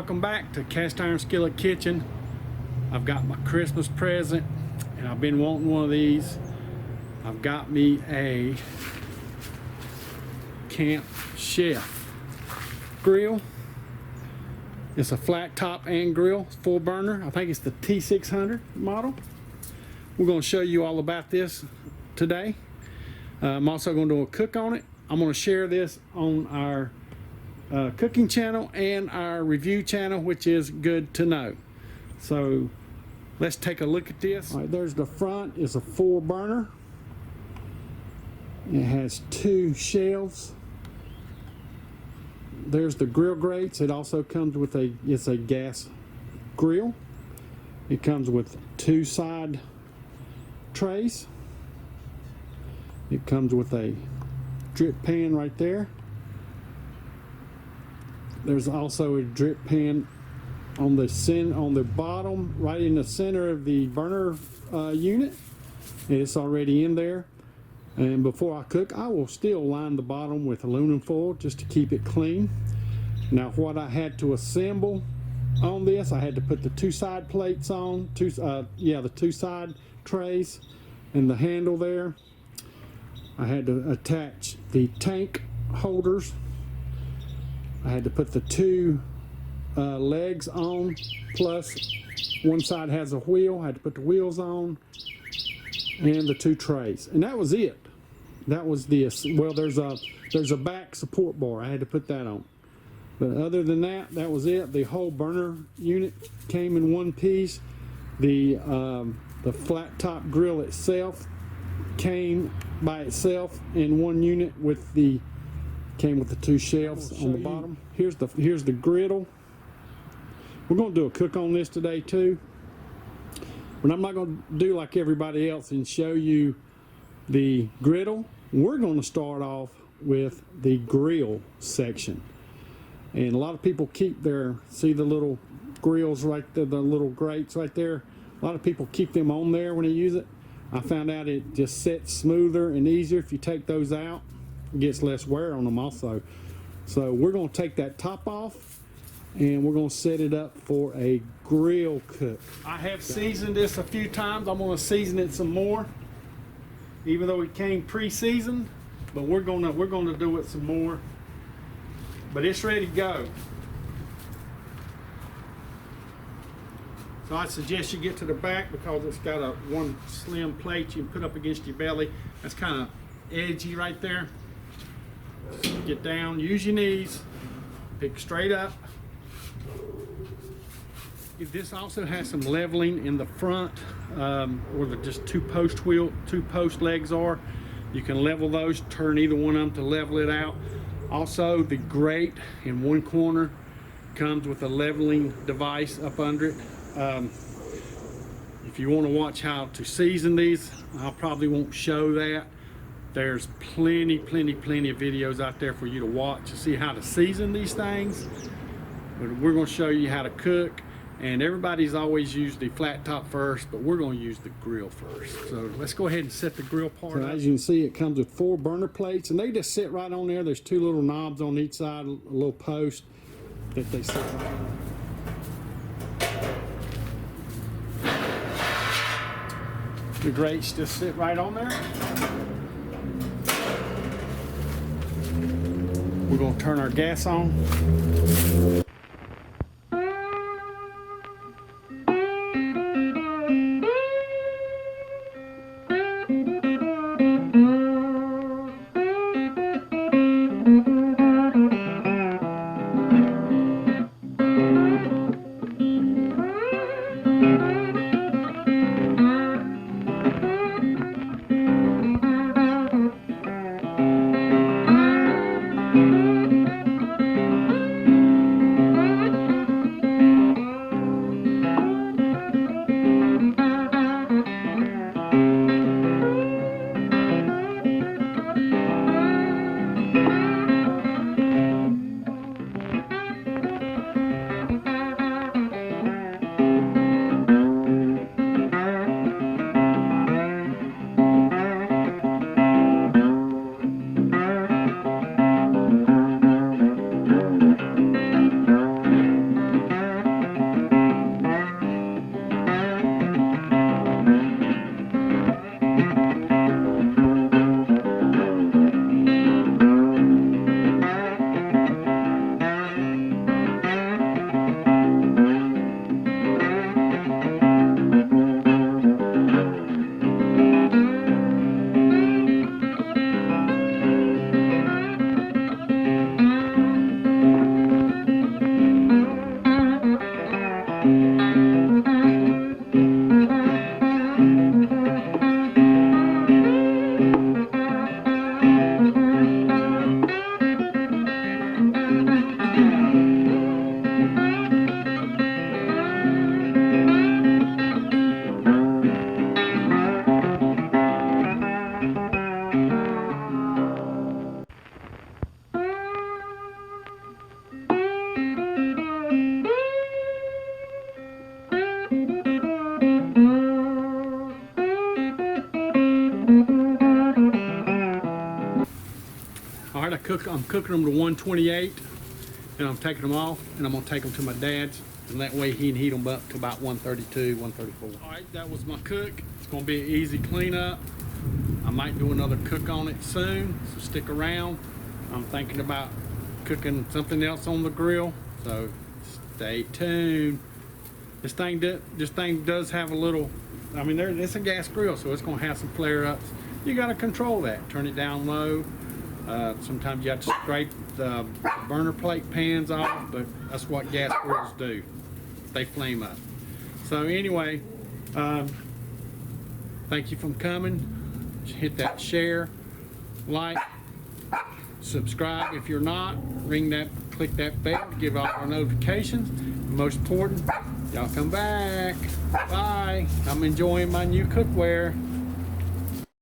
welcome back to Cast Iron Skillet Kitchen. I've got my Christmas present and I've been wanting one of these. I've got me a Camp Chef grill. It's a flat top and grill, full burner. I think it's the T600 model. We're going to show you all about this today. I'm also going to do a cook on it. I'm going to share this on our cooking channel and our review channel, which is good to know. So let's take a look at this. All right, there's the front. It's a 4 burner. It has 2 shelves. There's the grill grates. It also comes with it's a gas grill. It comes with 2 side trays. It comes with a drip pan right there. There's also a drip pan on the bottom, right in the center of the burner unit. It's already in there. And before I cook, I will still line the bottom with aluminum foil just to keep it clean. Now, what I had to assemble on this, I had to put the 2 side plates on, the 2 side trays and the handle there. I had to attach the tank holders. I had to put the 2 legs on, plus one side has a wheel. I had to put the wheels on, and the 2 trays, and that was it. That was this. Well, there's a back support bar. I had to put that on, but other than that, that was it. The whole burner unit came in one piece. The flat top grill itself came by itself in one unit came with the 2 shelves on the bottom. Here's the griddle. We're going to do a cook on this today too, but I'm not going to do like everybody else and show you the griddle. We're going to start off with the grill section, and a lot of people keep see the little grills right there, the little grates right there. A lot of people keep them on there when they use it. I found out it just sets smoother and easier if you take those out. It gets less wear on them also. So we're going to take that top off and we're going to set it up for a grill cook. I have seasoned this a few times. I'm going to season it some more, even though it came pre-seasoned, but we're going to do it some more. But it's ready to go. So I suggest you get to the back because it's got one slim plate you can put up against your belly. That's kind of edgy right there. Get down, use your knees, pick straight up. This also has some leveling in the front where the just 2 post legs are. You can level those, turn either one of them to level it out. Also, the grate in one corner comes with a leveling device up under it. If you want to watch how to season these, I probably won't show that. There's plenty of videos out there for you to watch to see how to season these things. But we're going to show you how to cook, and everybody's always used the flat top first, but we're going to use the grill first. So let's go ahead and set the grill part up. As you can see, it comes with 4 burner plates, and they just sit right on there. There's 2 little knobs on each side, a little post that they sit right on. The grates just sit right on there. We're going to turn our gas on. I'm cooking them to 128, and I'm taking them off, and I'm gonna take them to my dad's, and that way he can heat them up to about 132, 134. All right, that was my cook. It's gonna be an easy cleanup. I might do another cook on it soon, so stick around. I'm thinking about cooking something else on the grill, so stay tuned. This thing does have a little, I mean, it's a gas grill, so it's gonna have some flare-ups. You gotta control that. Turn it down low. Sometimes you have to scrape the burner plate pans off, but that's what gas grills do. They flame up. So anyway, thank you for coming. Hit that share, like, subscribe if you're not. Click that bell to give all our notifications. Most important, y'all come back. Bye. I'm enjoying my new cookware.